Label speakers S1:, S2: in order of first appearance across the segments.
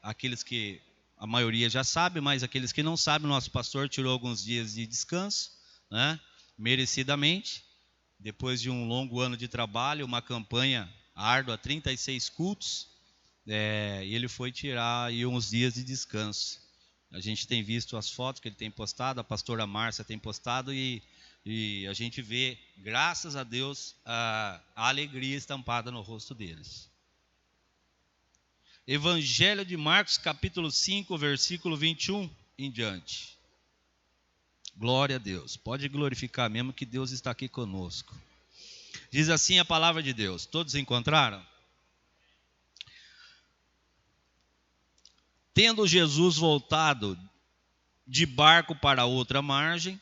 S1: aqueles que a maioria já sabe, mas aqueles que não sabem, nosso pastor tirou alguns dias de descanso, né? Merecidamente, depois de um longo ano de trabalho, uma campanha árdua, 36 cultos, e ele foi tirar aí uns dias de descanso. A gente tem visto as fotos que ele tem postado, a pastora Márcia tem postado, e a gente vê, graças a Deus, a alegria estampada no rosto deles. Evangelho de Marcos, capítulo 5, versículo 21 em diante. Glória a Deus. Pode glorificar mesmo que Deus está aqui conosco. Diz assim a palavra de Deus. Todos encontraram? Tendo Jesus voltado de barco para outra margem,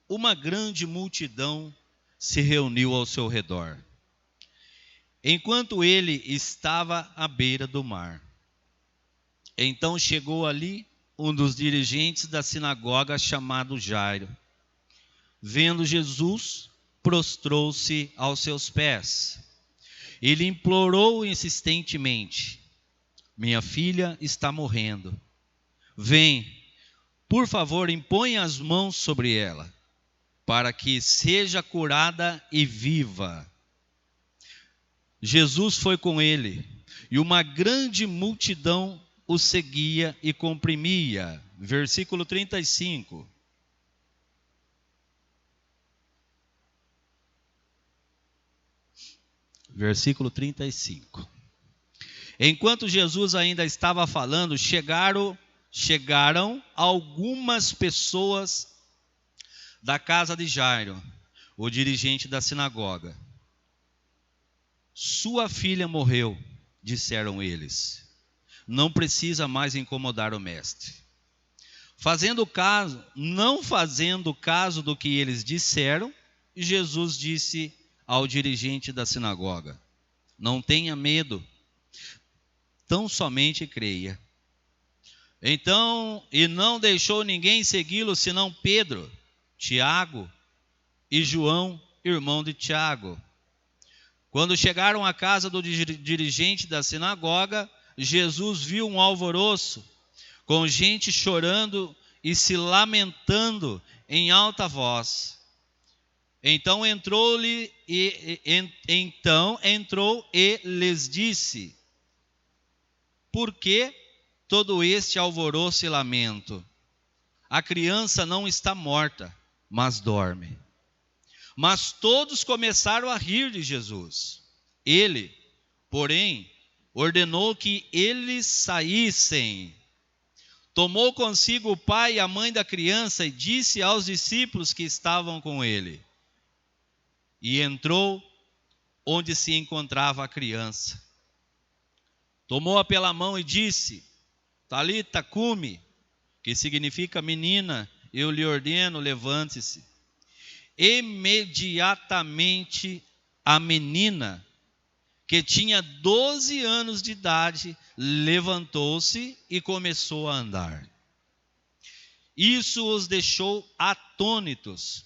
S1: uma grande multidão se reuniu ao seu redor, enquanto ele estava à beira do mar. Então chegou ali um dos dirigentes da sinagoga, chamado Jairo. Vendo Jesus, prostrou-se aos seus pés. Ele implorou insistentemente: minha filha está morrendo. Vem, por favor, impõe as mãos sobre ela, para que seja curada e viva. Jesus foi com ele, e uma grande multidão o seguia e comprimia. Versículo 35. Versículo 35. Enquanto Jesus ainda estava falando, chegaram algumas pessoas da casa de Jairo, o dirigente da sinagoga. Sua filha morreu, disseram eles. Não precisa mais incomodar o mestre. Não fazendo caso do que eles disseram, Jesus disse ao dirigente da sinagoga: não tenha medo, tão somente creia. Então, e não deixou ninguém segui-lo, senão Pedro, Tiago e João, irmão de Tiago. Quando chegaram à casa do dirigente da sinagoga, Jesus viu um alvoroço, com gente chorando e se lamentando em alta voz. Então entrou e lhes disse: por que todo este alvoroço e lamento? A criança não está morta, mas dorme. Mas todos começaram a rir de Jesus. Ele, porém, ordenou que eles saíssem. Tomou consigo o pai e a mãe da criança e disse aos discípulos que estavam com ele. E entrou onde se encontrava a criança. Tomou-a pela mão e disse: Talita cumi, que significa menina, eu lhe ordeno, levante-se. Imediatamente a menina, que tinha 12 anos de idade, levantou-se e começou a andar. Isso os deixou atônitos.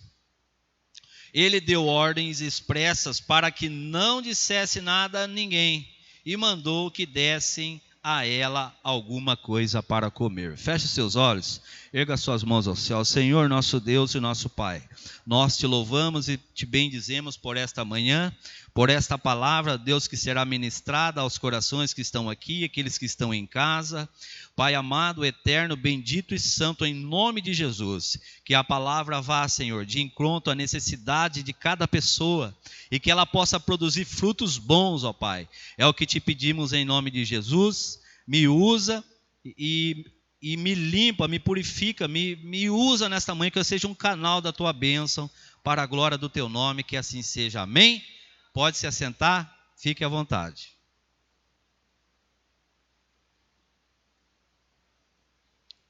S1: Ele deu ordens expressas para que não dissesse nada a ninguém e mandou que dessem a ela alguma coisa para comer. Feche seus olhos, erga suas mãos ao céu. Senhor, nosso Deus e nosso Pai, nós te louvamos e te bendizemos por esta manhã, por esta palavra, Deus, que será ministrada aos corações que estão aqui, aqueles que estão em casa. Pai amado, eterno, bendito e santo, em nome de Jesus, que a palavra vá, Senhor, de encontro à necessidade de cada pessoa e que ela possa produzir frutos bons, ó Pai. É o que te pedimos em nome de Jesus. Me usa e me limpa, me purifica, me usa nesta manhã, que eu seja um canal da tua bênção para a glória do teu nome, que assim seja. Amém? Pode se assentar, fique à vontade.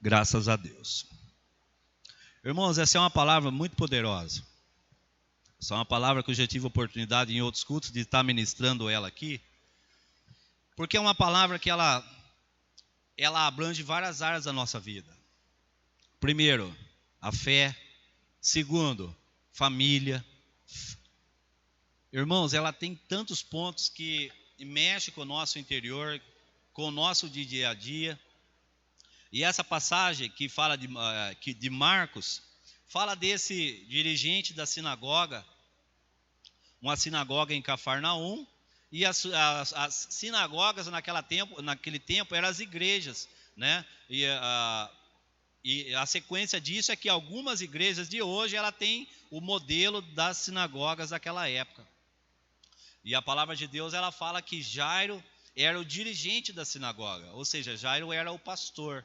S1: Graças a Deus. Irmãos, essa é uma palavra muito poderosa. Essa é uma palavra que eu já tive oportunidade em outros cultos de estar ministrando ela aqui. Porque é uma palavra que ela abrange várias áreas da nossa vida. Primeiro, a fé. Segundo, família. Irmãos, ela tem tantos pontos que mexe com o nosso interior, com o nosso dia a dia. E essa passagem que fala de Marcos, fala desse dirigente da sinagoga, uma sinagoga em Cafarnaum, e as sinagogas naquele tempo eram as igrejas, né? E a sequência disso é que algumas igrejas de hoje ela tem o modelo das sinagogas daquela época. E a palavra de Deus ela fala que Jairo era o dirigente da sinagoga, ou seja, Jairo era o pastor.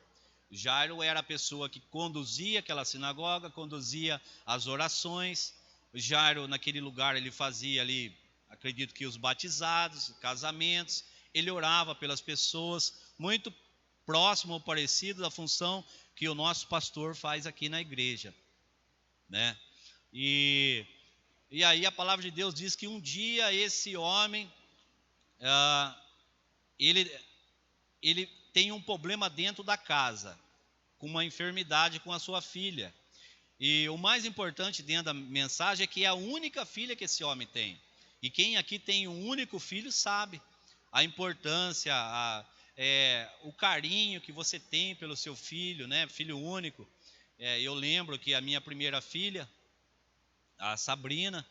S1: Jairo era a pessoa que conduzia aquela sinagoga, conduzia as orações. Jairo, naquele lugar, ele fazia ali, acredito que os batizados, casamentos, ele orava pelas pessoas, muito próximo ou parecido da função que o nosso pastor faz aqui na igreja, né? E aí a palavra de Deus diz que um dia esse homem, ele tem um problema dentro da casa, com uma enfermidade com a sua filha. E o mais importante dentro da mensagem é que é a única filha que esse homem tem. E quem aqui tem um único filho sabe a importância, o carinho que você tem pelo seu filho, né? Filho único. Eu lembro que a minha primeira filha, a Sabrina,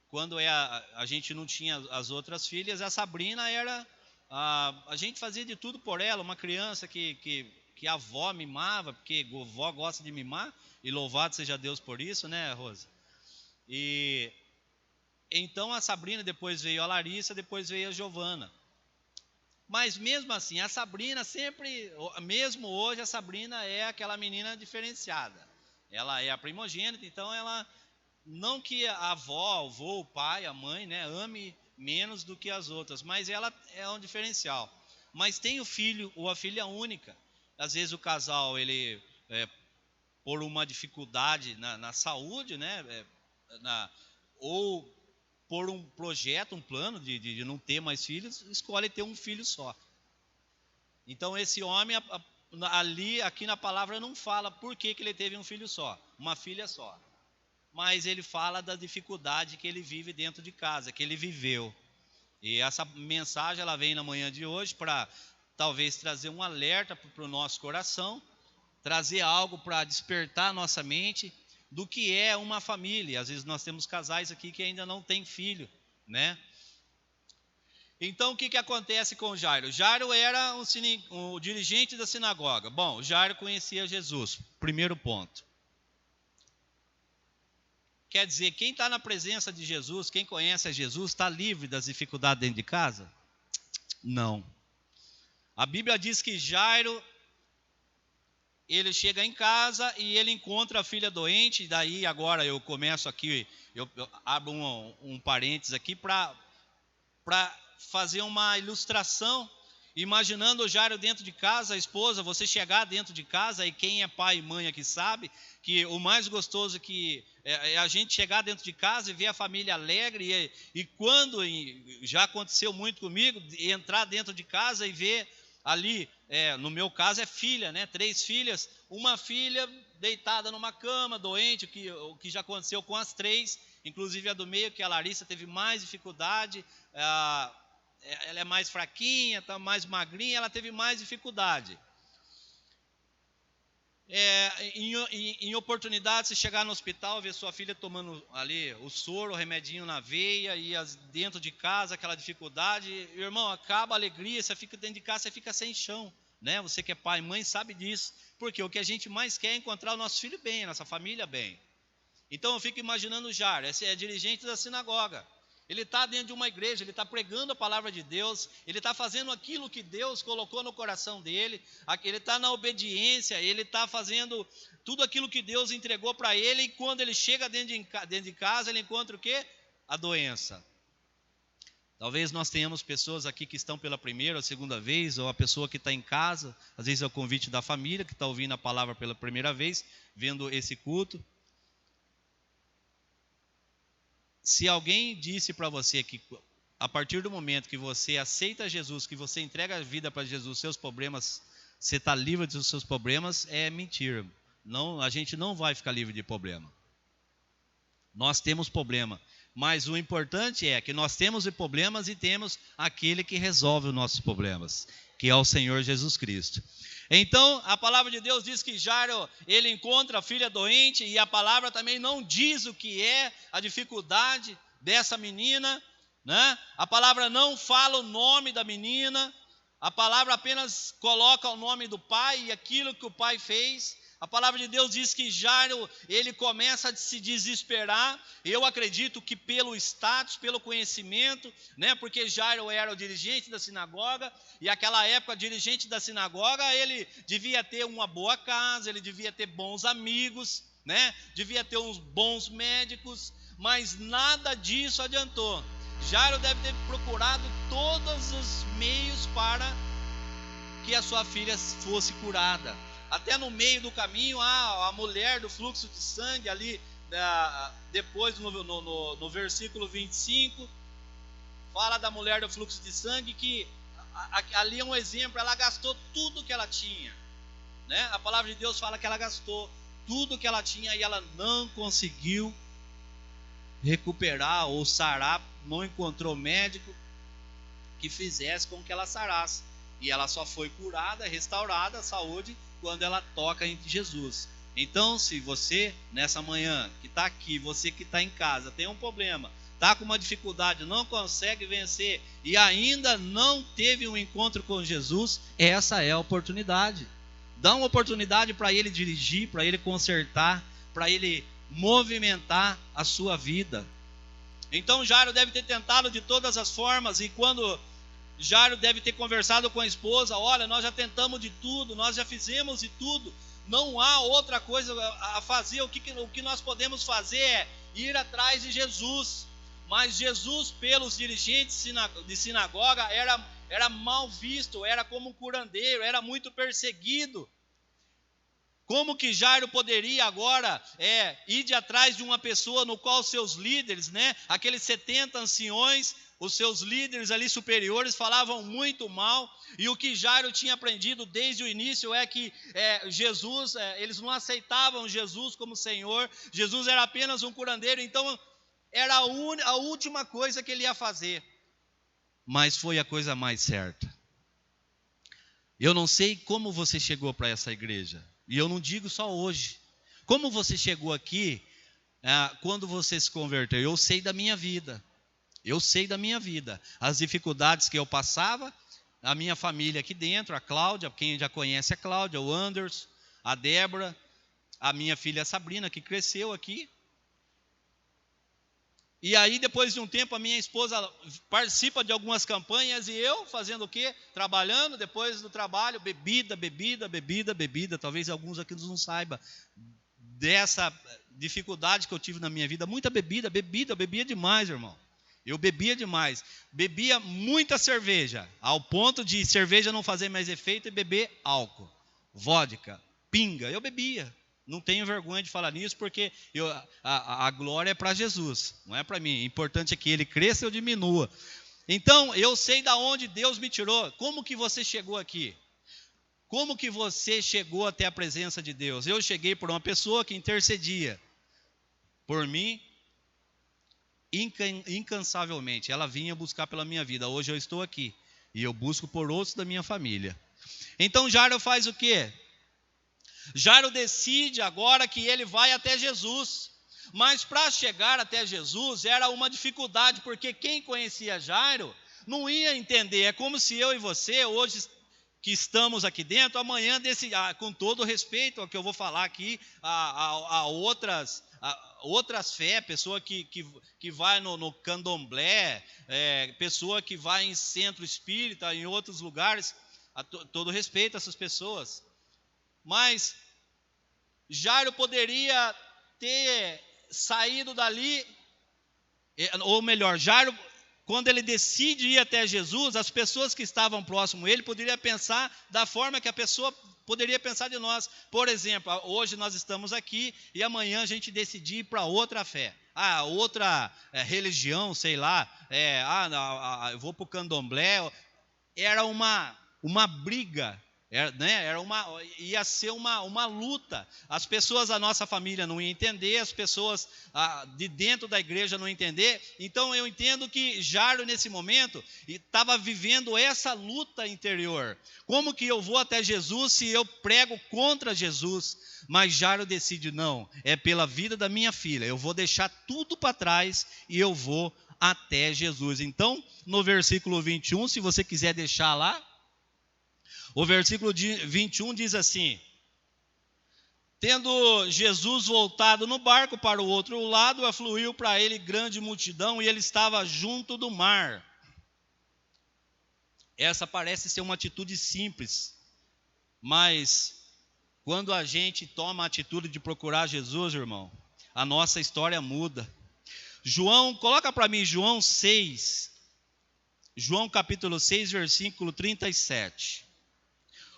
S1: quando a gente não tinha as outras filhas, a Sabrina era... a gente fazia de tudo por ela, uma criança que a avó mimava, porque a avó gosta de mimar, e louvado seja Deus por isso, né, Rosa? E então a Sabrina, depois veio a Larissa, depois veio a Giovana. Mas mesmo assim, a Sabrina sempre, mesmo hoje, a Sabrina é aquela menina diferenciada. Ela é a primogênita, então ela, não que a avó, o avô, o pai, a mãe, né, ame menos do que as outras, mas ela é um diferencial. Mas tem o filho ou a filha única. Às vezes o casal, ele, por uma dificuldade na saúde, né, ou por um projeto, um plano de não ter mais filhos, escolhe ter um filho só. Então esse homem, aqui na palavra não fala por que ele teve um filho só, uma filha só. Mas ele fala da dificuldade que ele vive dentro de casa, que ele viveu. E essa mensagem ela vem na manhã de hoje para talvez trazer um alerta para o nosso coração, trazer algo para despertar a nossa mente do que é uma família. Às vezes nós temos casais aqui que ainda não têm filho, né? Então o que acontece com Jairo? Jairo era o dirigente da sinagoga. Bom, Jairo conhecia Jesus, primeiro ponto. Quer dizer, quem está na presença de Jesus, quem conhece a Jesus, está livre das dificuldades dentro de casa? Não. A Bíblia diz que Jairo, ele chega em casa e ele encontra a filha doente. E daí agora eu começo aqui, eu abro um parênteses aqui para fazer uma ilustração. Imaginando o Jairo dentro de casa, a esposa, você chegar dentro de casa, e quem é pai e mãe aqui sabe que o mais gostoso que é a gente chegar dentro de casa e ver a família alegre, e quando, já aconteceu muito comigo, entrar dentro de casa e ver ali, no meu caso é filha, né? 3 filhas, uma filha deitada numa cama, doente, o que já aconteceu com as 3, inclusive a do meio, que a Larissa teve mais dificuldade, ela é mais fraquinha, está mais magrinha, ela teve mais dificuldade. Em oportunidade, se chegar no hospital, ver sua filha tomando ali o soro, o remedinho na veia, e dentro de casa, aquela dificuldade, irmão, acaba a alegria, você fica dentro de casa, você fica sem chão, né? Você que é pai e mãe sabe disso, porque o que a gente mais quer é encontrar o nosso filho bem, a nossa família bem. Então eu fico imaginando o Jairo, esse é dirigente da sinagoga. Ele está dentro de uma igreja, ele está pregando a palavra de Deus, ele está fazendo aquilo que Deus colocou no coração dele, ele está na obediência, ele está fazendo tudo aquilo que Deus entregou para ele, e quando ele chega dentro de casa, ele encontra o quê? A doença. Talvez nós tenhamos pessoas aqui que estão pela primeira ou segunda vez, ou a pessoa que está em casa, às vezes é o convite da família, que está ouvindo a palavra pela primeira vez, vendo esse culto. Se alguém disse para você que a partir do momento que você aceita Jesus, que você entrega a vida para Jesus, seus problemas, você está livre dos seus problemas, é mentira. Não, a gente não vai ficar livre de problema. Nós temos problema, mas o importante é que nós temos problemas e temos aquele que resolve os nossos problemas. que é o Senhor Jesus Cristo. Então, a palavra de Deus diz que Jairo, ele encontra a filha doente, e a palavra também não diz o que é a dificuldade dessa menina, né? A palavra não fala o nome da menina, a palavra apenas coloca o nome do pai e aquilo que o pai fez. A palavra de Deus diz que Jairo, ele começa a se desesperar. Eu acredito que pelo status, pelo conhecimento, né? Porque Jairo era o dirigente da sinagoga, e naquela época, o dirigente da sinagoga, ele devia ter uma boa casa, ele devia ter bons amigos, né? Devia ter uns bons médicos, mas nada disso adiantou. Jairo deve ter procurado todos os meios para que a sua filha fosse curada. Até no meio do caminho, a mulher do fluxo de sangue ali, depois no versículo 25, fala da mulher do fluxo de sangue, que ali é um exemplo, ela gastou tudo que ela tinha, né? A palavra de Deus fala que ela gastou tudo que ela tinha e ela não conseguiu recuperar ou sarar, não encontrou médico que fizesse com que ela sarasse, e ela só foi curada, restaurada a saúde quando ela toca em Jesus. Então, se você nessa manhã que está aqui, você que está em casa, tem um problema, está com uma dificuldade, não consegue vencer e ainda não teve um encontro com Jesus, essa é a oportunidade. Dá uma oportunidade para ele dirigir, para ele consertar, para ele movimentar a sua vida. Então Jairo deve ter tentado de todas as formas, e quando Jairo deve ter conversado com a esposa: olha, nós já tentamos de tudo, nós já fizemos de tudo, não há outra coisa a fazer, o que nós podemos fazer é ir atrás de Jesus. Mas Jesus, pelos dirigentes de sinagoga, era mal visto, era como um curandeiro, era muito perseguido. Como que Jairo poderia agora ir de atrás de uma pessoa no qual seus líderes, né, aqueles 70 anciões, os seus líderes ali superiores falavam muito mal, e o que Jairo tinha aprendido desde o início é que Jesus, eles não aceitavam Jesus como Senhor, Jesus era apenas um curandeiro, então era a última coisa que ele ia fazer, mas foi a coisa mais certa. Eu não sei como você chegou para essa igreja, e eu não digo só hoje. Como você chegou aqui quando você se converteu? Eu sei da minha vida. Eu sei da minha vida. As dificuldades que eu passava, a minha família aqui dentro, a Cláudia, quem já conhece a Cláudia, o Anderson, a Débora, a minha filha Sabrina, que cresceu aqui. E aí, depois de um tempo, a minha esposa participa de algumas campanhas, e eu fazendo o quê? Trabalhando, depois do trabalho, bebida. Talvez alguns aqui não saibam dessa dificuldade que eu tive na minha vida. Muita bebida, eu bebia demais, irmão. Eu bebia demais. Bebia muita cerveja, ao ponto de cerveja não fazer mais efeito e beber álcool, vodka, pinga. Eu bebia. Não tenho vergonha de falar nisso, porque a glória é para Jesus, não é para mim. O importante é que ele cresça e eu diminua. Então, eu sei de onde Deus me tirou. Como que você chegou aqui? Como que você chegou até a presença de Deus? Eu cheguei por uma pessoa que intercedia por mim incansavelmente. Ela vinha buscar pela minha vida. Hoje eu estou aqui e eu busco por outros da minha família. Então Jairo faz o quê? Jairo decide agora que ele vai até Jesus, mas para chegar até Jesus era uma dificuldade, porque quem conhecia Jairo não ia entender. É como se eu e você, hoje que estamos aqui dentro, amanhã, com todo respeito ao que eu vou falar aqui, a outras fé, pessoa que vai no candomblé, pessoa que vai em centro espírita, em outros lugares, todo respeito a essas pessoas. Mas Jairo poderia ter saído dali, ou melhor, Jairo, quando ele decide ir até Jesus, as pessoas que estavam próximo a ele poderiam pensar da forma que a pessoa poderia pensar de nós. Por exemplo, hoje nós estamos aqui e amanhã a gente decidir ir para outra fé, outra religião, sei lá, eu vou para o candomblé. Era uma briga Ia ser uma luta. As pessoas da nossa família não iam entender, as pessoas de dentro da igreja não iam entender. Então eu entendo que Jairo, nesse momento, estava vivendo essa luta interior. Como que eu vou até Jesus se eu prego contra Jesus? Mas Jairo decide, não, é pela vida da minha filha, eu vou deixar tudo para trás e eu vou até Jesus. Então, no versículo 21, se você quiser deixar lá, o versículo 21 diz assim: tendo Jesus voltado no barco para o outro lado, afluiu para ele grande multidão e ele estava junto do mar. Essa parece ser uma atitude simples, mas quando a gente toma a atitude de procurar Jesus, irmão, a nossa história muda. Coloca para mim João 6, João capítulo 6, versículo 37.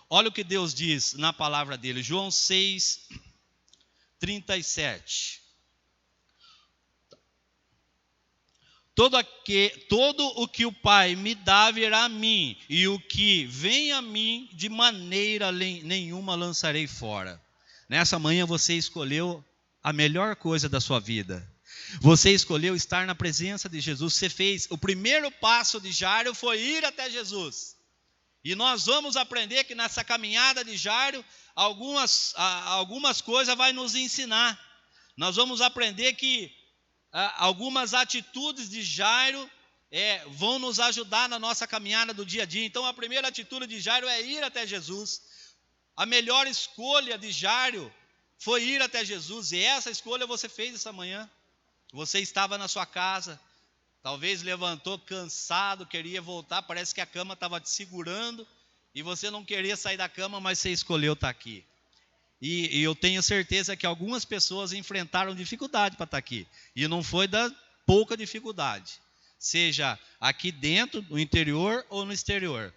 S1: Olha o que Deus diz na palavra dele, João 6, 37. Todo o que o Pai me dá virá a mim, e o que vem a mim, de maneira nenhuma lançarei fora. Nessa manhã você escolheu a melhor coisa da sua vida. Você escolheu estar na presença de Jesus. Você fez o primeiro passo de Jairo, foi ir até Jesus. E nós vamos aprender que nessa caminhada de Jairo, algumas coisas vai nos ensinar. Nós vamos aprender que algumas atitudes de Jairo vão nos ajudar na nossa caminhada do dia a dia. Então a primeira atitude de Jairo é ir até Jesus. A melhor escolha de Jairo foi ir até Jesus. E essa escolha você fez essa manhã. Você estava na sua casa, talvez levantou cansado, queria voltar, parece que a cama estava te segurando, e você não queria sair da cama, mas você escolheu estar aqui. E eu tenho certeza que algumas pessoas enfrentaram dificuldade para estar aqui, e não foi da pouca dificuldade, seja aqui dentro, no interior ou no exterior.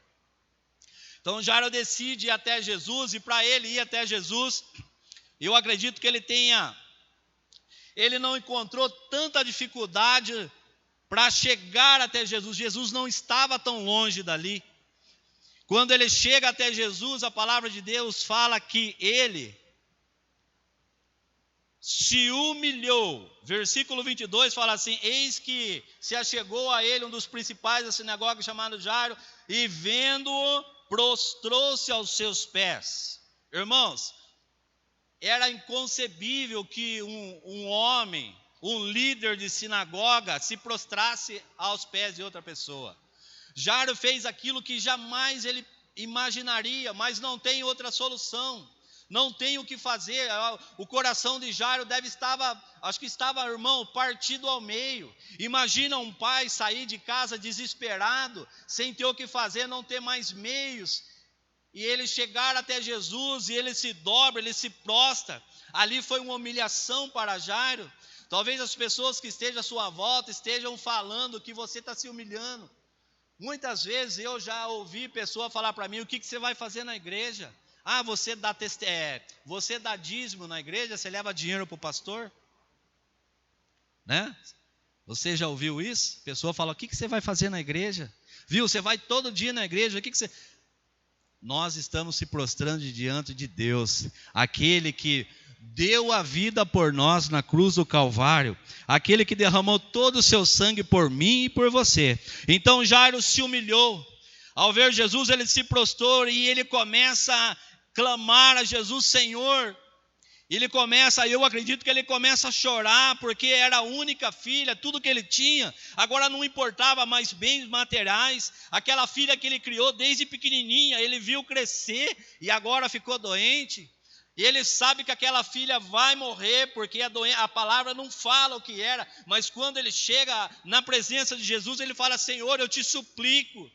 S1: Então Jairo decide ir até Jesus, e para ele ir até Jesus, eu acredito que ele não encontrou tanta dificuldade para chegar até Jesus. Jesus não estava tão longe dali. Quando ele chega até Jesus, a palavra de Deus fala que ele se humilhou. Versículo 22 fala assim: eis que se achegou a ele um dos principais da sinagoga, chamado Jairo, e vendo-o, prostrou-se aos seus pés. Irmãos, era inconcebível que um homem, um líder de sinagoga, se prostrasse aos pés de outra pessoa. Jairo fez aquilo que jamais ele imaginaria, mas não tem outra solução, não tem o que fazer. O coração de Jairo estava, irmão, partido ao meio. Imagina um pai sair de casa desesperado, sem ter o que fazer, não ter mais meios, e ele chegar até Jesus, e ele se dobra, ele se prostra. Ali foi uma humilhação para Jairo. Talvez as pessoas que estejam à sua volta estejam falando que você está se humilhando. Muitas vezes eu já ouvi pessoa falar para mim: o que você vai fazer na igreja? Você dá dízimo na igreja, você leva dinheiro para o pastor? Né? Você já ouviu isso? A pessoa fala: o que você vai fazer na igreja? Viu, você vai todo dia na igreja, o que você... Nós estamos se prostrando diante de Deus, aquele que deu a vida por nós na cruz do Calvário, aquele que derramou todo o seu sangue por mim e por você. Então Jairo se humilhou. Ao ver Jesus, ele se prostrou e ele começa a clamar a Jesus: Senhor. Eu acredito que ele começa a chorar, porque era a única filha, tudo que ele tinha, agora não importava mais bens materiais. Aquela filha que ele criou desde pequenininha, ele viu crescer e agora ficou doente. E ele sabe que aquela filha vai morrer, porque a palavra não fala o que era, mas quando ele chega na presença de Jesus, ele fala: Senhor, eu te suplico,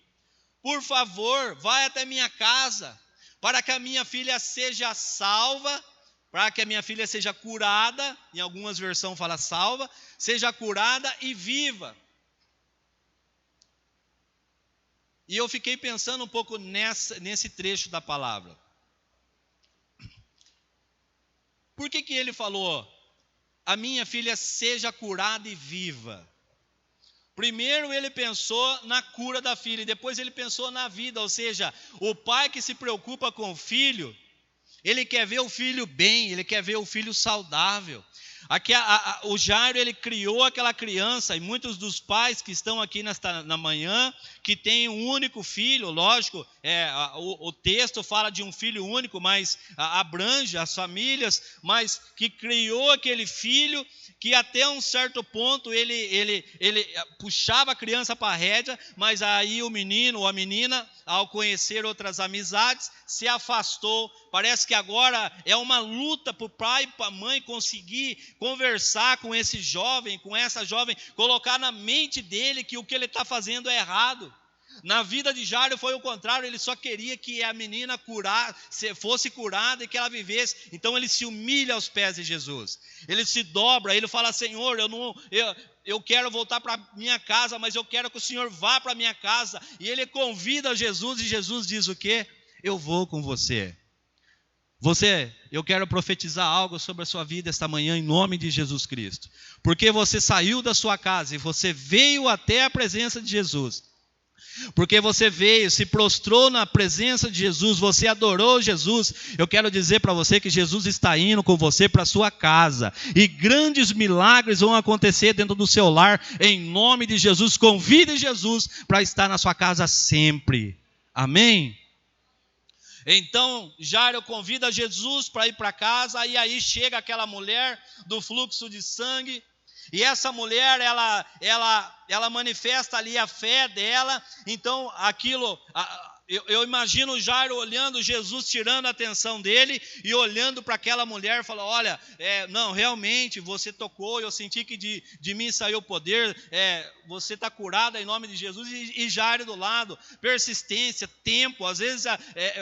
S1: por favor, vai até minha casa, para que a minha filha seja salva, para que a minha filha seja curada, em algumas versões fala salva, seja curada e viva. E eu fiquei pensando um pouco nesse trecho da palavra. Por que ele falou: a minha filha seja curada e viva? Primeiro ele pensou na cura da filha, e depois ele pensou na vida. Ou seja, o pai que se preocupa com o filho, ele quer ver o filho bem, ele quer ver o filho saudável. Aqui, o Jairo, ele criou aquela criança, e muitos dos pais que estão aqui na manhã, que têm um único filho, lógico, o texto fala de um filho único, mas abrange as famílias, mas que criou aquele filho, que até um certo ponto ele puxava a criança para a rédea, mas aí o menino ou a menina, ao conhecer outras amizades, se afastou. Parece que agora é uma luta para o pai e para a mãe conseguir conversar com esse jovem, com essa jovem, colocar na mente dele que o que ele está fazendo é errado. Na vida de Jairo foi o contrário, ele só queria que a menina fosse curada e que ela vivesse. Então ele se humilha aos pés de Jesus, ele se dobra, ele fala: Senhor, eu quero voltar para minha casa, mas eu quero que o Senhor vá para minha casa. E ele convida Jesus, e Jesus diz o quê? Eu vou com você. Eu quero profetizar algo sobre a sua vida esta manhã, em nome de Jesus Cristo. Porque você saiu da sua casa e você veio até a presença de Jesus. Porque você veio, se prostrou na presença de Jesus, você adorou Jesus. Eu quero dizer para você que Jesus está indo com você para a sua casa. E grandes milagres vão acontecer dentro do seu lar, em nome de Jesus. Convide Jesus para estar na sua casa sempre. Amém? Então, Jairo convida Jesus para ir para casa, e aí chega aquela mulher do fluxo de sangue, e essa mulher, ela manifesta ali a fé dela. Então, eu imagino Jairo olhando Jesus, tirando a atenção dele, e olhando para aquela mulher, falando: olha, não, realmente, você tocou, eu senti que de mim saiu o poder, você está curada em nome de Jesus. E Jairo do lado, persistência, tempo. Às vezes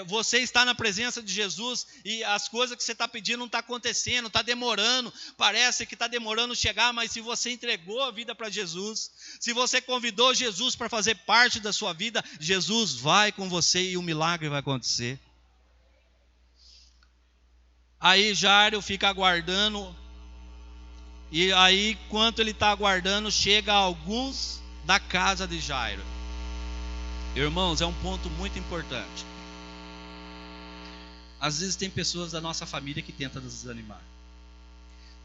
S1: você está na presença de Jesus, e as coisas que você está pedindo não estão acontecendo, está demorando, parece que está demorando chegar, mas se você entregou a vida para Jesus, se você convidou Jesus para fazer parte da sua vida, Jesus vai com você e o milagre vai acontecer. Aí Jairo fica aguardando, e aí, enquanto ele está aguardando, chega alguns da casa de Jairo. Irmãos, é um ponto muito importante. Às vezes tem pessoas da nossa família que tentam nos desanimar.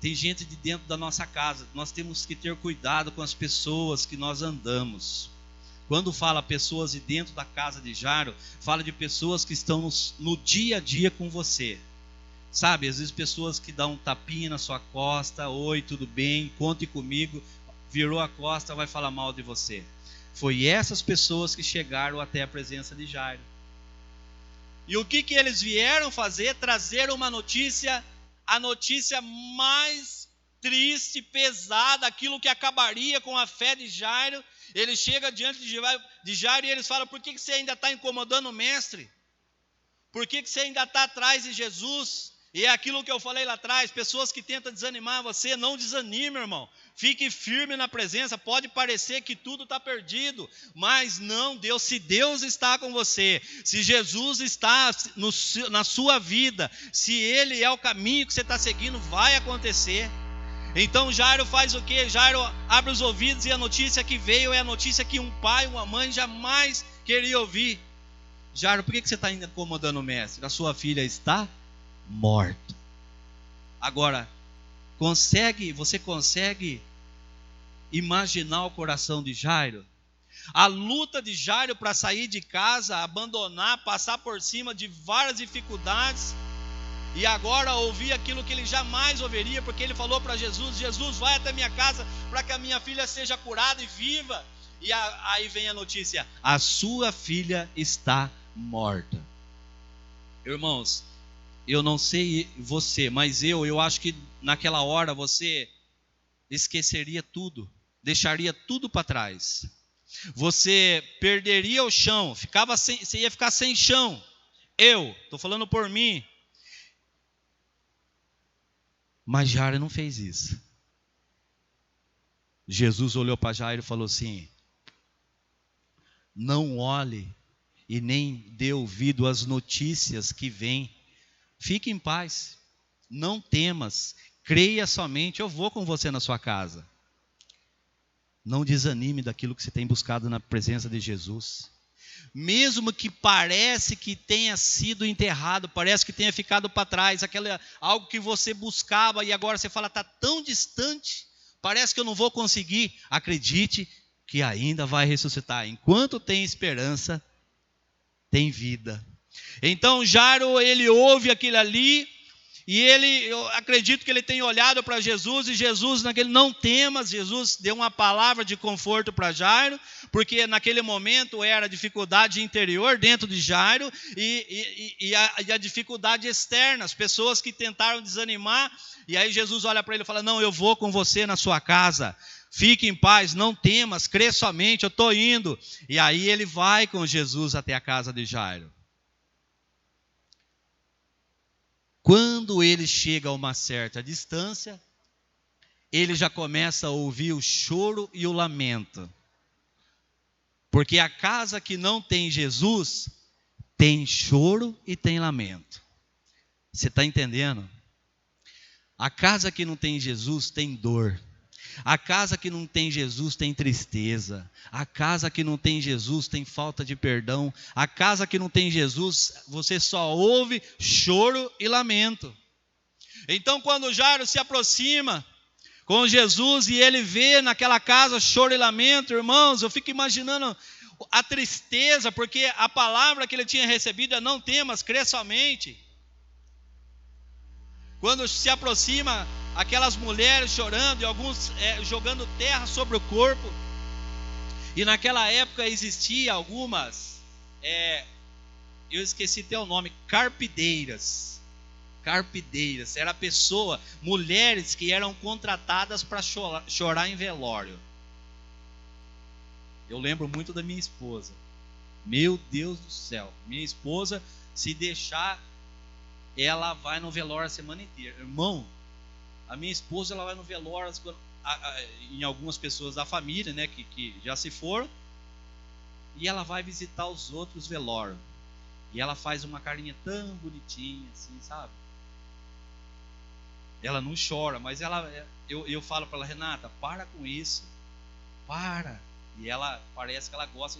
S1: Tem gente de dentro da nossa casa. Nós temos que ter cuidado com as pessoas que nós andamos. Quando fala pessoas de dentro da casa de Jairo, fala de pessoas que estão no dia a dia com você. Sabe, às vezes pessoas que dão um tapinha na sua costa: oi, tudo bem, conte comigo. Virou a costa, vai falar mal de você. Foi essas pessoas que chegaram até a presença de Jairo. E o que eles vieram fazer? Trazer uma notícia, a notícia mais triste, pesada, aquilo que acabaria com a fé de Jairo. Ele chega diante de Jairo e eles falam: por que você ainda está incomodando o mestre? Por que você ainda está atrás de Jesus? E é aquilo que eu falei lá atrás: pessoas que tentam desanimar você, não desanime, irmão. Fique firme na presença. Pode parecer que tudo está perdido, mas não, se Deus está com você, se Jesus está na sua vida, se Ele é o caminho que você está seguindo, vai acontecer. Então Jairo faz o quê? Jairo abre os ouvidos, e a notícia que veio é a notícia que um pai, uma mãe jamais queria ouvir. Jairo, por que você está incomodando o mestre? A sua filha está morta. Agora, você consegue imaginar o coração de Jairo? A luta de Jairo para sair de casa, abandonar, passar por cima de várias dificuldades, e agora ouvir aquilo que ele jamais ouviria, porque ele falou para Jesus: Jesus, vai até minha casa para que a minha filha seja curada e viva. E aí vem a notícia: a sua filha está morta. Irmãos, eu não sei você, mas eu acho que naquela hora você esqueceria tudo, deixaria tudo para trás. Você perderia o chão, você ia ficar sem chão. Eu estou falando por mim. Mas Jairo não fez isso. Jesus olhou para Jairo e falou assim: não olhe e nem dê ouvido às notícias que vêm. Fique em paz, não temas, creia somente, eu vou com você na sua casa. Não desanime daquilo que você tem buscado na presença de Jesus. Mesmo que parece que tenha sido enterrado, parece que tenha ficado para trás, algo que você buscava e agora você fala, está tão distante, parece que eu não vou conseguir. Acredite que ainda vai ressuscitar. Enquanto tem esperança, tem vida. Então Jairo, ele ouve aquilo ali, e eu acredito que ele tenha olhado para Jesus, e Jesus não temas, Jesus deu uma palavra de conforto para Jairo, porque naquele momento era a dificuldade interior dentro de Jairo, e a dificuldade externa, as pessoas que tentaram desanimar, e aí Jesus olha para ele e fala, não, eu vou com você na sua casa, fique em paz, não temas, crê somente, eu estou indo. E aí ele vai com Jesus até a casa de Jairo. Quando ele chega a uma certa distância, ele já começa a ouvir o choro e o lamento. Porque a casa que não tem Jesus, tem choro e tem lamento. Você está entendendo? A casa que não tem Jesus tem dor. A casa que não tem Jesus tem tristeza. A casa que não tem Jesus tem falta de perdão. A casa que não tem Jesus, você só ouve choro e lamento. Então quando Jairo se aproxima com Jesus e ele vê naquela casa choro e lamento, irmãos, eu fico imaginando a tristeza, porque a palavra que ele tinha recebido é não temas, crê somente. Quando se aproxima aquelas mulheres chorando e alguns jogando terra sobre o corpo. E naquela época existia algumas, eu esqueci até o nome, carpideiras. Carpideiras, era mulheres que eram contratadas para chorar em velório. Eu lembro muito da minha esposa. Meu Deus do céu, minha esposa, se deixar, ela vai no velório a semana inteira. Irmão, a minha esposa, ela vai no velório em algumas pessoas da família, né, que já se foram, e ela vai visitar os outros velórios. E ela faz uma carinha tão bonitinha, assim, sabe? Ela não chora, mas eu falo para ela, Renata, para com isso, para. E ela, parece que ela gosta.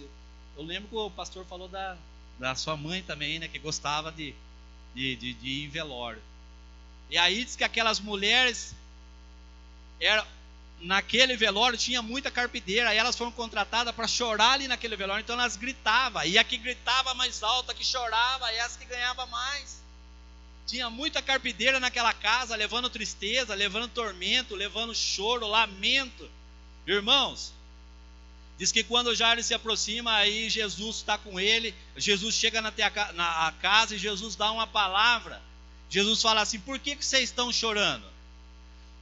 S1: Eu lembro que o pastor falou da sua mãe também, né, que gostava de ir em velório. E aí diz que aquelas mulheres, naquele velório tinha muita carpideira, aí elas foram contratadas para chorar ali naquele velório, então elas gritavam, e a que gritava mais alta, que chorava, é essa que ganhava mais. Tinha muita carpideira naquela casa, levando tristeza, levando tormento, levando choro, lamento. Irmãos, diz que quando Jairo se aproxima, aí Jesus está com ele, Jesus chega na casa e Jesus dá uma palavra. Jesus fala assim, por que vocês estão chorando?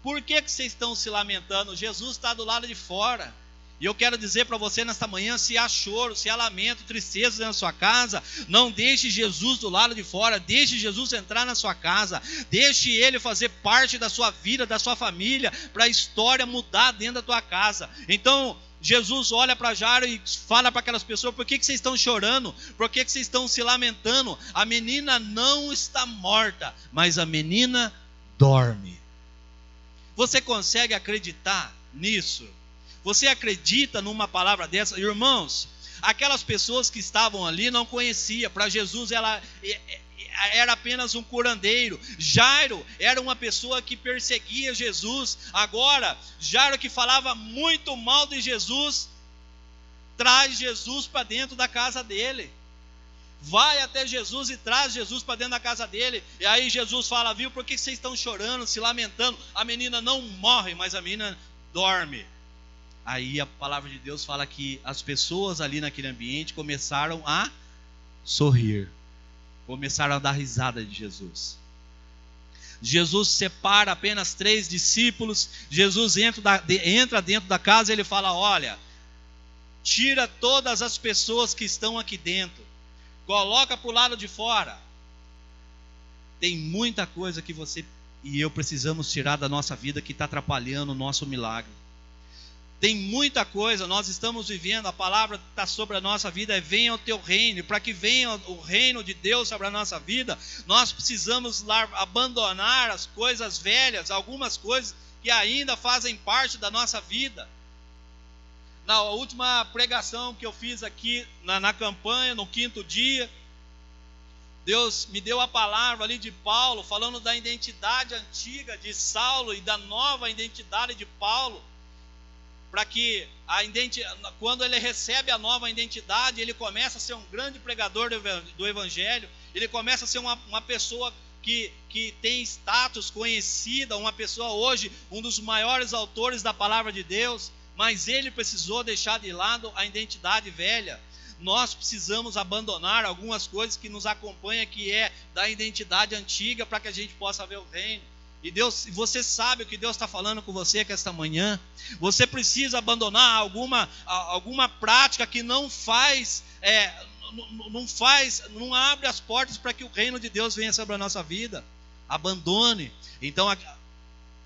S1: Por que vocês estão se lamentando? Jesus está do lado de fora. E eu quero dizer para você nesta manhã, se há choro, se há lamento, tristeza na sua casa, não deixe Jesus do lado de fora, deixe Jesus entrar na sua casa, deixe Ele fazer parte da sua vida, da sua família, para a história mudar dentro da tua casa. Então, Jesus olha para Jairo e fala para aquelas pessoas, por que vocês estão chorando? Por que vocês estão se lamentando? A menina não está morta, mas a menina dorme. Você consegue acreditar nisso? Você acredita numa palavra dessa? Irmãos, aquelas pessoas que estavam ali não conheciam. Para Jesus ela era apenas um curandeiro. Jairo era uma pessoa que perseguia Jesus. Agora, Jairo, que falava muito mal de Jesus, traz Jesus para dentro da casa dele. Vai até Jesus e traz Jesus para dentro da casa dele. E aí Jesus fala, viu, por que vocês estão chorando, se lamentando? A menina não morre, mas a menina dorme. Aí a palavra de Deus fala que as pessoas ali naquele ambiente começaram a sorrir, começaram a dar risada de Jesus. Jesus separa apenas 3 discípulos. Jesus entra dentro da casa e ele fala, olha, tira todas as pessoas que estão aqui dentro, coloca para o lado de fora. Tem muita coisa que você e eu precisamos tirar da nossa vida que está atrapalhando o nosso milagre. Tem muita coisa, nós estamos vivendo, a palavra está sobre a nossa vida, venha o teu reino, e para que venha o reino de Deus sobre a nossa vida, nós precisamos abandonar as coisas velhas, algumas coisas que ainda fazem parte da nossa vida. Na última pregação que eu fiz aqui na campanha, no 5º dia, Deus me deu a palavra ali de Paulo, falando da identidade antiga de Saulo e da nova identidade de Paulo, para que quando ele recebe a nova identidade, ele começa a ser um grande pregador do Evangelho, ele começa a ser uma pessoa que tem status conhecida, uma pessoa hoje, um dos maiores autores da palavra de Deus, mas ele precisou deixar de lado a identidade velha. Nós precisamos abandonar algumas coisas que nos acompanham, que é da identidade antiga, para que a gente possa ver o reino. E você sabe o que Deus está falando com você aqui esta manhã. Você precisa abandonar alguma prática que não abre as portas para que o reino de Deus venha sobre a nossa vida. Abandone. Então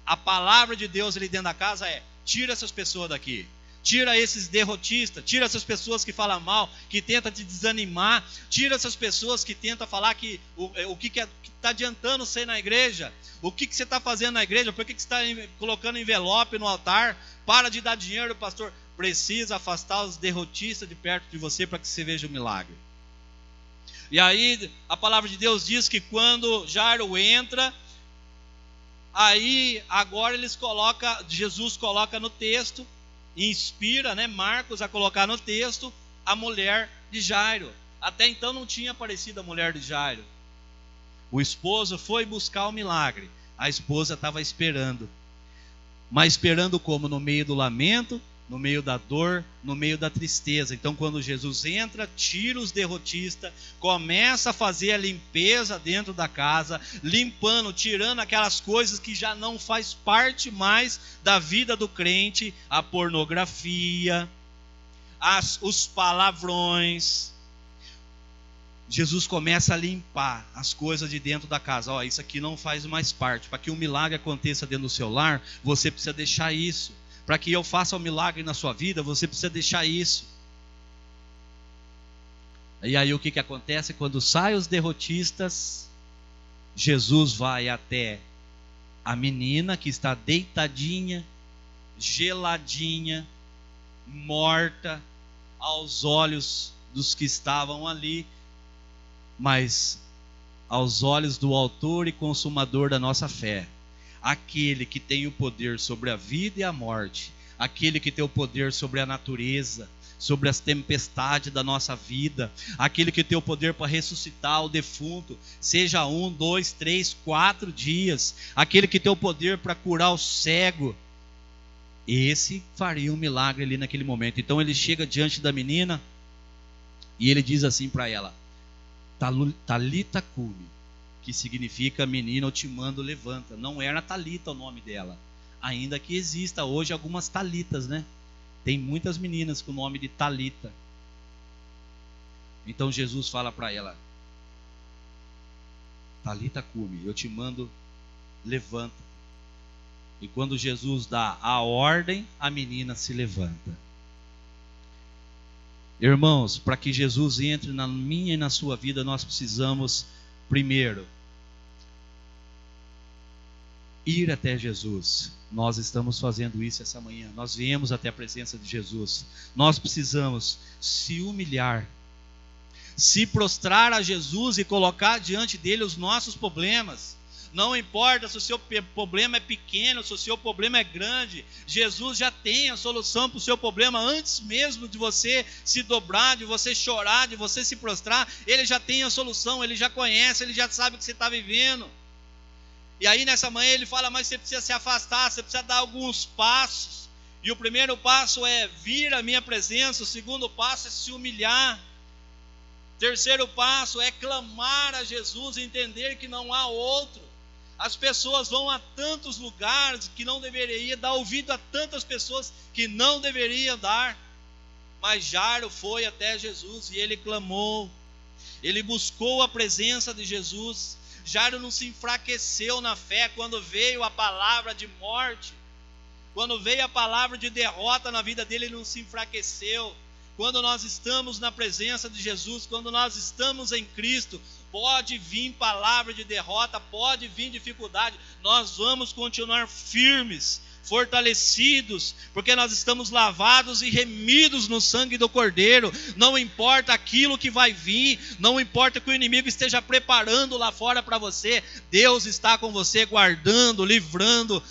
S1: a palavra de Deus ali dentro da casa é: tira essas pessoas daqui. Tira esses derrotistas, tira essas pessoas que falam mal, que tentam te desanimar, tira essas pessoas que tentam falar que o que está adiantando ser na igreja, o que você está fazendo na igreja, por que você está colocando envelope no altar, para de dar dinheiro, pastor. Precisa afastar os derrotistas de perto de você para que você veja o milagre. E aí a palavra de Deus diz que quando Jairo entra, aí agora Jesus coloca no texto, inspira, Marcos a colocar no texto a mulher de Jairo. Até então não tinha aparecido a mulher de Jairo. O esposo foi buscar o milagre, a esposa estava esperando. Mas esperando como? No meio do lamento, no meio da dor, no meio da tristeza. Então quando Jesus entra, tira os derrotistas, começa a fazer a limpeza dentro da casa, limpando, tirando aquelas coisas que já não faz parte mais da vida do crente, a pornografia, os palavrões. Jesus começa a limpar as coisas de dentro da casa. Isso aqui não faz mais parte. Para que um milagre aconteça dentro do seu lar, você precisa deixar isso. Para que eu faça um milagre na sua vida, você precisa deixar isso. E aí o que acontece? Quando saem os derrotistas, Jesus vai até a menina que está deitadinha, geladinha, morta, aos olhos dos que estavam ali, mas aos olhos do autor e consumador da nossa fé. Aquele que tem o poder sobre a vida e a morte, aquele que tem o poder sobre a natureza, sobre as tempestades da nossa vida, aquele que tem o poder para ressuscitar o defunto, seja 1, 2, 3, 4 dias, aquele que tem o poder para curar o cego, esse faria um milagre ali naquele momento. Então ele chega diante da menina e ele diz assim para ela: Talita cumi, que significa menina, eu te mando, levanta. Não era Talita o nome dela, ainda que exista hoje algumas Talitas, Tem muitas meninas com o nome de Talita. Então Jesus fala para ela: Talita cumi, eu te mando, levanta. E quando Jesus dá a ordem, a menina se levanta. Irmãos, para que Jesus entre na minha e na sua vida, nós precisamos, primeiro, ir até Jesus. Nós estamos fazendo isso essa manhã. Nós viemos até a presença de Jesus. Nós precisamos se humilhar, se prostrar a Jesus e colocar diante dele os nossos problemas. Não importa se o seu problema é pequeno, se o seu problema é grande, Jesus já tem a solução para o seu problema. Antes mesmo de você se dobrar, de você chorar, de você se prostrar, Ele já tem a solução, Ele já conhece, Ele já sabe o que você está vivendo. E aí nessa manhã Ele fala: mas você precisa se afastar, você precisa dar alguns passos. E o primeiro passo é vir à minha presença, o segundo passo é se humilhar. O terceiro passo é clamar a Jesus e entender que não há outro. As pessoas vão a tantos lugares que não deveriam, dar ouvido a tantas pessoas que não deveriam dar. Mas Jairo foi até Jesus e ele clamou, ele buscou a presença de Jesus. Jairo não se enfraqueceu na fé quando veio a palavra de morte, quando veio a palavra de derrota na vida dele, ele não se enfraqueceu. Quando nós estamos na presença de Jesus, quando nós estamos em Cristo, pode vir palavra de derrota, pode vir dificuldade, nós vamos continuar firmes, fortalecidos, porque nós estamos lavados e remidos no sangue do Cordeiro. Não importa aquilo que vai vir, não importa que o inimigo esteja preparando lá fora para você, Deus está com você, guardando, livrando.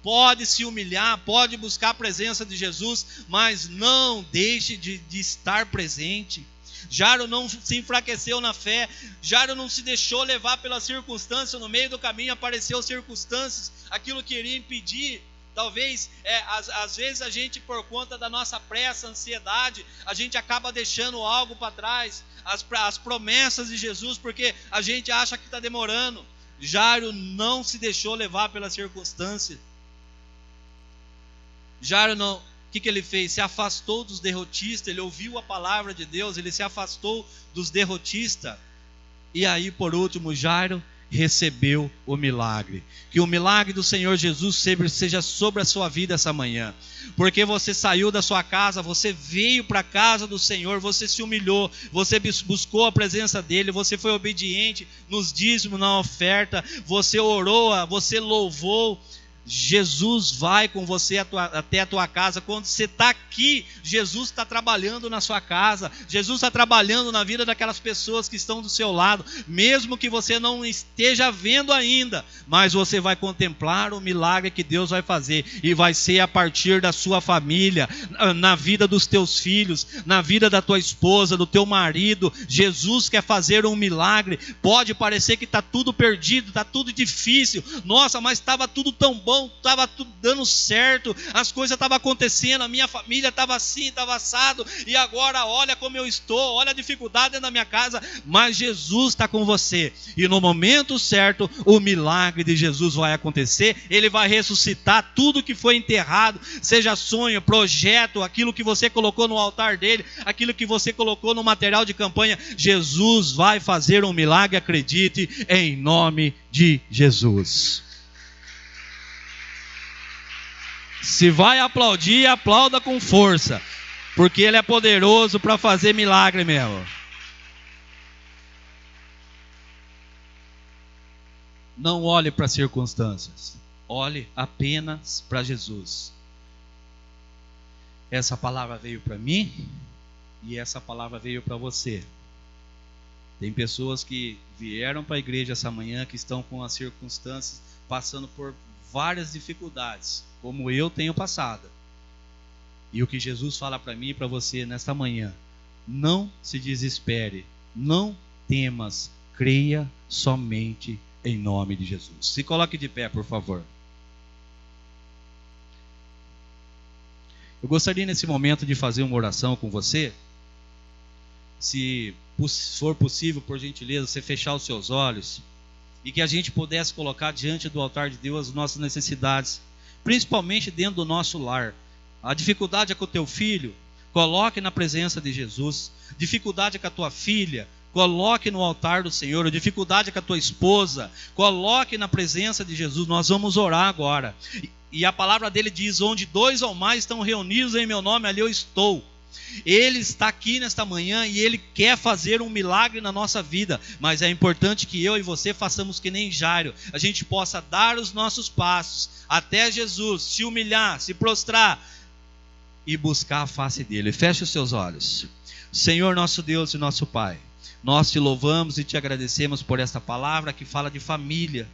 S1: Pode se humilhar, pode buscar a presença de Jesus, mas não deixe de estar presente. Jairo não se enfraqueceu na fé, Jairo não se deixou levar pela circunstância. No meio do caminho apareceu circunstâncias, aquilo que iria impedir. Talvez, às vezes a gente, por conta da nossa pressa, ansiedade, a gente acaba deixando algo para trás, as promessas de Jesus, porque a gente acha que está demorando. Jairo não se deixou levar pela circunstância. Jairo não, o que ele fez? Se afastou dos derrotistas, ele ouviu a palavra de Deus, ele se afastou dos derrotistas. E aí, por último, Jairo recebeu o milagre. Que o milagre do Senhor Jesus seja sobre a sua vida essa manhã. Porque você saiu da sua casa, você veio para a casa do Senhor, você se humilhou, você buscou a presença dEle, você foi obediente nos dízimos, na oferta, você orou, você louvou. Jesus vai com você até a tua casa. Quando você está aqui, Jesus está trabalhando na sua casa, Jesus está trabalhando na vida daquelas pessoas que estão do seu lado, mesmo que você não esteja vendo ainda, mas você vai contemplar o milagre que Deus vai fazer, e vai ser a partir da sua família, na vida dos teus filhos, na vida da tua esposa, do teu marido. Jesus quer fazer um milagre. Pode parecer que está tudo perdido, está tudo difícil, nossa, mas estava tudo tão bom, estava tudo dando certo, as coisas estavam acontecendo, a minha família estava assim, estava assado, e agora olha como eu estou, olha a dificuldade na minha casa. Mas Jesus está com você, e no momento certo o milagre de Jesus vai acontecer. Ele vai ressuscitar tudo que foi enterrado, seja sonho, projeto, aquilo que você colocou no altar dele, aquilo que você colocou no material de campanha. Jesus vai fazer um milagre, acredite, em nome de Jesus. Se vai aplaudir, aplauda com força, porque Ele é poderoso para fazer milagre mesmo. Não olhe para as circunstâncias, olhe apenas para Jesus. Essa palavra veio para mim e essa palavra veio para você. Tem pessoas que vieram para a igreja essa manhã, que estão com as circunstâncias, passando por várias dificuldades, como eu tenho passado. E o que Jesus fala para mim e para você nesta manhã: não se desespere, não temas, creia somente em nome de Jesus. Se coloque de pé, por favor. Eu gostaria nesse momento de fazer uma oração com você. Se for possível, por gentileza, você fechar os seus olhos, e que a gente pudesse colocar diante do altar de Deus as nossas necessidades, principalmente dentro do nosso lar. A dificuldade é com o teu filho, coloque na presença de Jesus. Dificuldade é com a tua filha, coloque no altar do Senhor. A dificuldade é com a tua esposa, coloque na presença de Jesus. Nós vamos orar agora, e a palavra dele diz: onde 2 ou mais estão reunidos em meu nome, ali eu estou. Ele está aqui nesta manhã e Ele quer fazer um milagre na nossa vida. Mas é importante que eu e você façamos que nem Jairo. A gente possa dar os nossos passos até Jesus, se humilhar, se prostrar e buscar a face dEle. Feche os seus olhos. Senhor, nosso Deus e nosso Pai, nós te louvamos e te agradecemos por esta palavra que fala de família.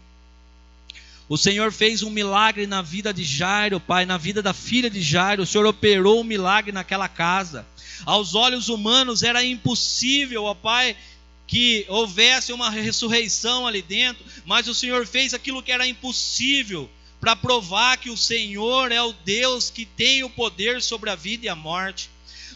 S1: O Senhor fez um milagre na vida de Jairo, Pai, na vida da filha de Jairo. O Senhor operou um milagre naquela casa. Aos olhos humanos era impossível, ó Pai, que houvesse uma ressurreição ali dentro, mas o Senhor fez aquilo que era impossível, para provar que o Senhor é o Deus que tem o poder sobre a vida e a morte.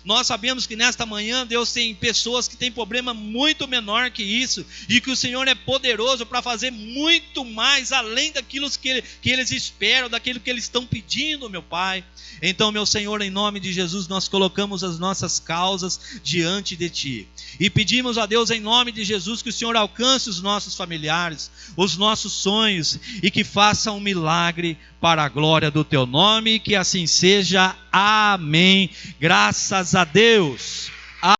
S1: Nós sabemos que nesta manhã, Deus, tem pessoas que têm problema muito menor que isso, e que o Senhor é poderoso para fazer muito mais, além daquilo que eles esperam, daquilo que eles estão pedindo, meu Pai. Então, meu Senhor, em nome de Jesus, nós colocamos as nossas causas diante de Ti, e pedimos a Deus, em nome de Jesus, que o Senhor alcance os nossos familiares, os nossos sonhos, e que faça um milagre para a glória do Teu nome, que assim seja. Amém. Graças a Deus.